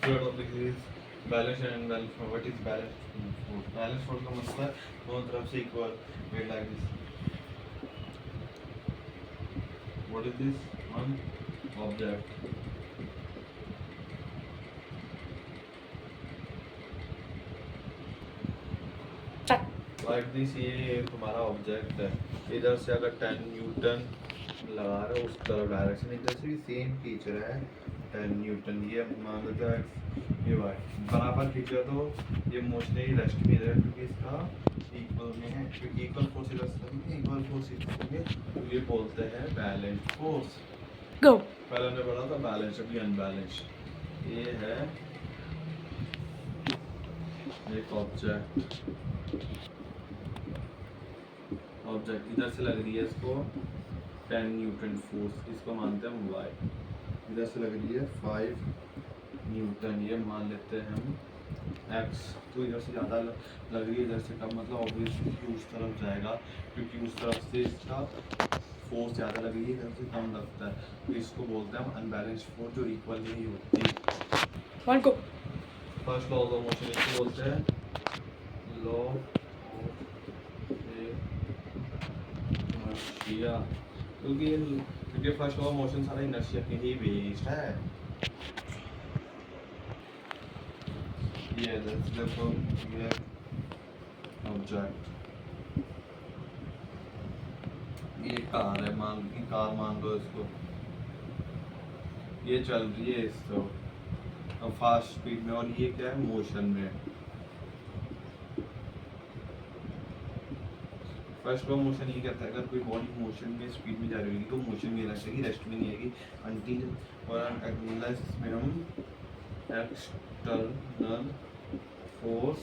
Third topic is balance and unbalanced force. What is balance force? Balance force का मतलब है दोनों तरफ से equal weight like this. What is this? One object. Like this ये तुम्हारा ऑब्जेक्ट है. इधर से अगर 10 न्यूटन लगा रहे हो उस तरफ डायरेक्शन इधर से भी सेम खींच रहा है 10 न्यूटन. ये मान लो ये वाई बराबर खींचा तो ये मोशन ही रेस्ट में रहेगा क्योंकि इसका इक्वल में है. क्योंकि इक्वल फोर्स इधर से लगेंगे इक्वल फोर्स इधर से तो ये बोलते हैं बैलेंस फोर्स. Go. पहले हमने पढ़ा था बैलेंस अभी अनबैलेंस. ये है एक ऑब्जेक्ट इधर से लग रही है इसको 10 न्यूटन फोर्स. इसको मानते हैं हम वाई. इधर से लग रही है 5 न्यूटन. ये मान लेते हैं हम एक्स. तो इधर से ज़्यादा लग रही है इधर से कम मतलब ऑब्वियसली उस तरफ जाएगा क्योंकि उस तरफ से इसका फोर्स ज़्यादा लग रही है इधर से कम लगता है. तो इसको बोलते हैं हम अनबैलेंस फोर्स जो इक्वल नहीं होती. One go. First law of motion इसको बोलते हैं लॉ ऑफ इनर्शिया. क्योंकि फर्स्ट लॉ ऑफ मोशन सारा इनर्शिया पे ही बेस्ड है. ये देखो ये ऑब्जेक्ट ये कार है. कार मान दो इसको. ये चल रही है इसको फास्ट स्पीड में और ये क्या है मोशन में. फर्स्ट लॉ मोशन ये कहता है अगर कोई बॉडी मोशन में स्पीड में जा रही होगी तो मोशन में रहेगी रेस्ट में नहीं आएगी अंटिल और अनलेस इसमें हम एक्सटर्नल फोर्स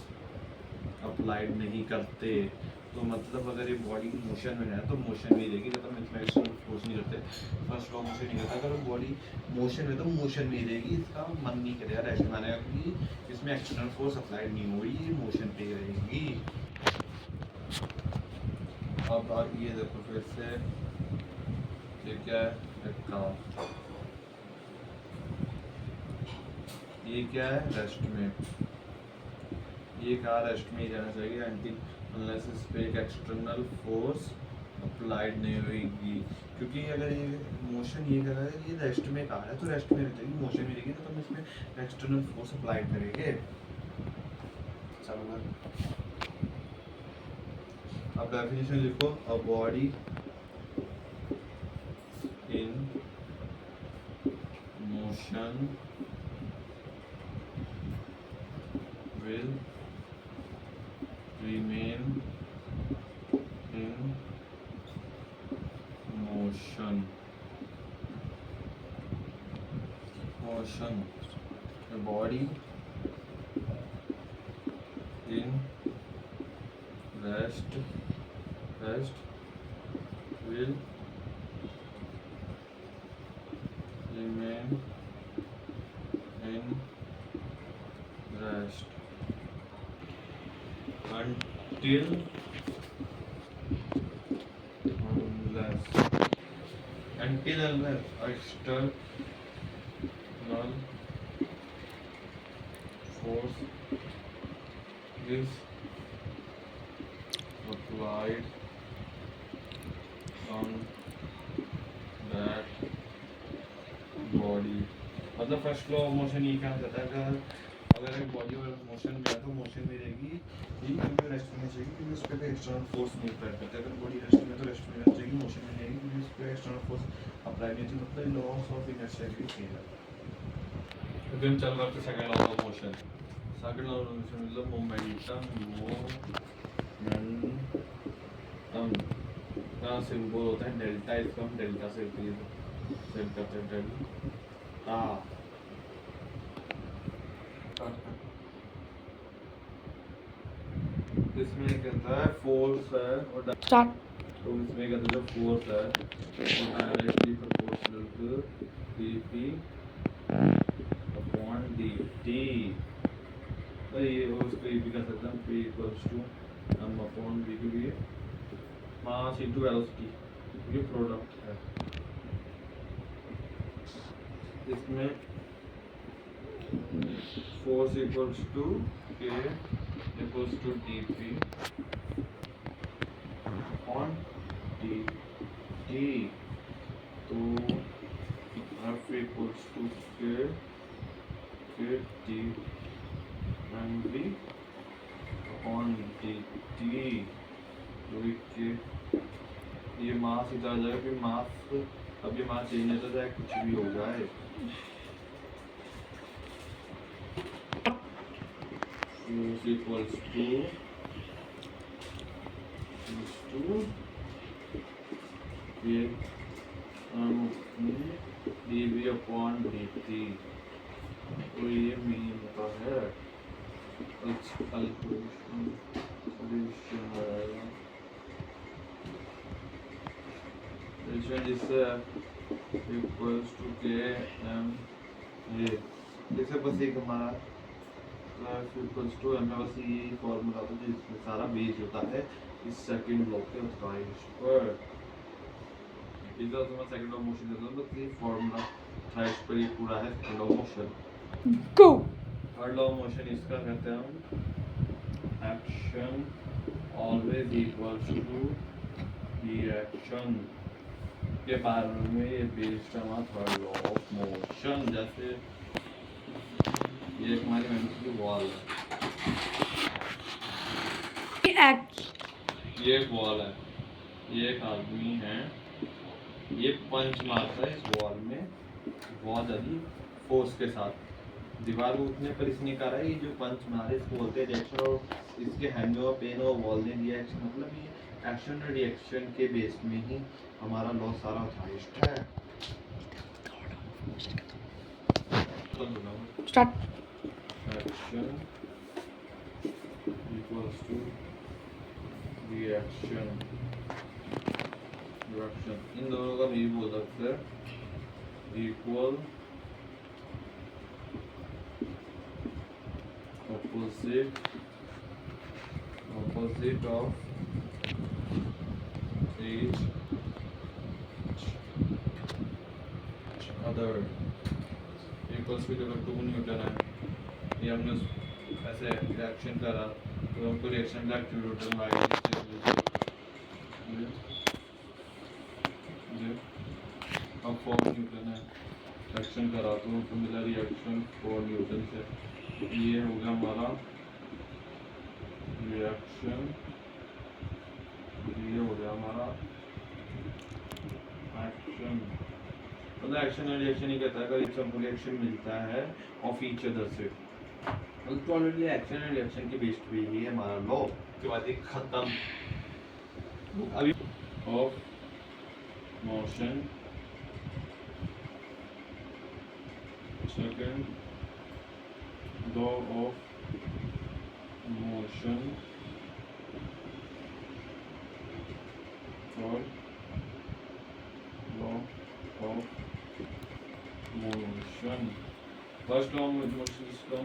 अप्लाइड नहीं करते. तो मतलब अगर ये बॉडी मोशन में है तो मोशन में रहेगी जब तक हम इसमें एक्सटर्नल फोर्स नहीं करते. फर्स्ट लॉ मोशन नहीं करता. अगर बॉडी मोशन में तो मोशन में रहेगी इसका मन नहीं करेगा रेस्ट में आने का क्योंकि इसमें एक्सटर्नल फोर्स अप्लाइड नहीं हो रही ये मोशन पे ही रहेगी. अब ये देखो फिर से ये क्या है कार. ये क्या है रेस्ट में. ये कार रेस्ट में ही जाना चाहिए अंटिल अनलेस इस पे एक एक्सटर्नल फोर्स अप्लाइड नहीं होगी. क्योंकि अगर ये मोशन ये कर रहा है ये रेस्ट में कार है तो रेस्ट में रहेगी. मोशन में रहेगी तो हम इसमें एक्सटर्नल फोर्स अप्लाइड करेंगे. चलो अब डेफिनेशन लिखो. A body in motion will remain in motion. The body in rest will remain in rest until unless external force is applied on that body. मतलब फर्स्ट लॉ ऑफ मोशन ये क्या कहता है अगर एक बॉडी और motion में है तो मोशन में रहेगी ये क्योंकि रेस्ट में चाहिए क्योंकि उस पर एक्सटर्नल फोर्स नहीं अप्लाई करता है. अगर बॉडी रेस्ट में है तो रेस्ट में रहना चाहिए मोशन में रहेगी क्योंकि उस पर एक्सटर्नल फोर्स अप्लाई नहीं होती. मतलब लॉस ऑफ इनर्शिया की चीज़ है. तो हम चल रहे थे second law of motion. Second law of motion मतलब मोमेंटम का सिंबल होता है डेल्टा. इसको हम डेल्टा से सेट करते हैं डेल्टा. इसमें कहता है फोर्स है और Start. तो इसमें कहता है जो फोर्स है वो directly proportional to dp upon dt. तो ये उसको ये भी कर सकते हैं p equals to m upon v क्योंकि मास इनटू वेलोसिटी ये प्रोडक्ट है. इसमें force equals to K equals to dp on dt, तो F equals to k t and b on dt, तो ये मास इधर आ जाएगा, फिर मास अब ये मास चेंज होता जाए, कुछ भी हो जाए। Force equals to ये dv upon dt, तो ये मीन होता है सॉल्यूशन आएगा जिससे इक्वल्स टू के एम, ये जैसे बस एक हमारा इक्वल्स टू एम में बस ये फॉर्मूला होता है जिसमें सारा बेस होता है इस सेकंड लॉ के थ्राइस पर। इधर तो मैं सेकंड लॉ मोशन देता हूँ, बस ये फॉर्मूला थ्राइस पर ये पूरा है second law motion. Go third law motion इसका कहते हैं हम action always equals to reaction के बारे में ये बेस्ड है हमारा थर्ड लॉ ऑफ मोशन। जैसे ये एक हमारी मेमोरी की वॉल है, ये एक वॉल है, ये एक आदमी है, ये पंच मारता है इस वॉल में बहुत ज़्यादा फोर्स के साथ, दीवार को उठने पर इसने करा है, ये जो पंच मारे इसको बोलते हैं रिएक्शन, और इसके हैंड और पेन और वॉल ने दिया एक्शन, मतलब ये एक्शन और रिएक्शन के बेस में ही हमारा लॉ सारा ऑथराइज्ड है। Start. Action equals to reaction, reaction इन दोनों का भी बोल सकते हैं equal opposite of each other equals की जगह 2 न्यूटन है, ये हमने ऐसे रिएक्शन करा तो हमको रिएक्शन का 2 न्यूटन आएगा, ये अब 4 न्यूटन है, रिएक्शन करा तो हमको मिला रिएक्शन 4 न्यूटन से। ये हो गया हमारा रिएक्शन, ये हो गया हमारा एक्शन, मतलब एक्शन और रिएक्शन ही कहता है अगर एक हमको रिएक्शन मिलता है ऑफ ईच अदर से, तो ऑलरेडी एक्शन और रिएक्शन के बेस्ड पे ही है हमारा लॉ। के बाद एक खत्म अभी of motion, second law of motion और law of motion, first law of motion इसका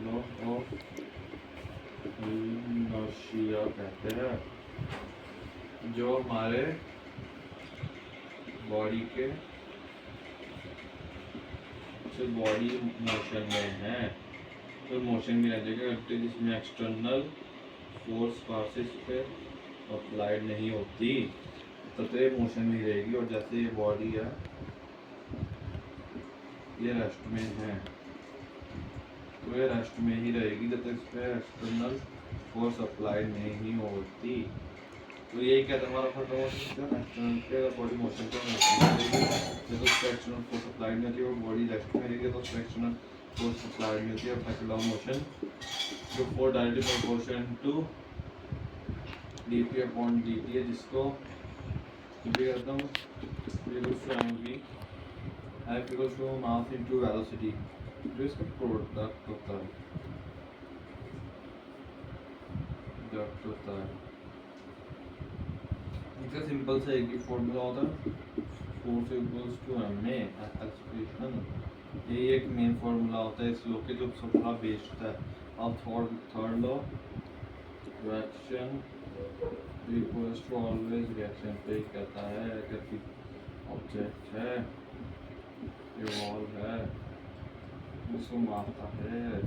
लॉ ऑफ इनर्शिया कहते हैं, जो हमारे बॉडी के बॉडी मोशन में है, तो मोशन भी रहेगा जिसमें एक्सटर्नल फोर्स फोर्सेस पे अप्लाइड नहीं होती, तो ये मोशन भी रहेगी। और जैसे ये बॉडी है ये रेस्ट में है, तो ये रेस्ट में ही रहेगी जब तक इस पर एक्सटर्नल फोर्स अप्लाइड नहीं होती। तो यही क्या था हमारा फर्स्ट मोशन, एक्सटर्नल पे अगर बॉडी मोशन को जब तक एक्सटर्नल फोर्स अप्लाइड नहीं होती और बॉडी रेस्ट में रहेगी तो एक्सटर्नल फोर्स अप्लाइड नहीं होती है। सेकंड लॉ मोशन जो 4 directly proportion to dp upon dt है, जिसको भी करता हूँ equals to mv f equals to mass into velocity, जो इसका प्रोडक्ट होता है, इसका सिंपल सा एक ही फॉर्मूला होता है, force equals to ma expression, ये एक मेन फॉर्मूला होता है इस लॉ के जो सबका बेस्ड है। अब third law reaction equals to always reaction पे कहता है अगर कि ऑब्जेक्ट है, ये वॉल है, उसको मारता है,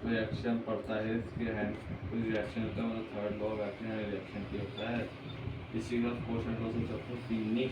कोई एक्शन पड़ता है इसके हैंड, कोई रिएक्शन होता है, मतलब third law of action reaction की होता है। इसी का force and loss of finish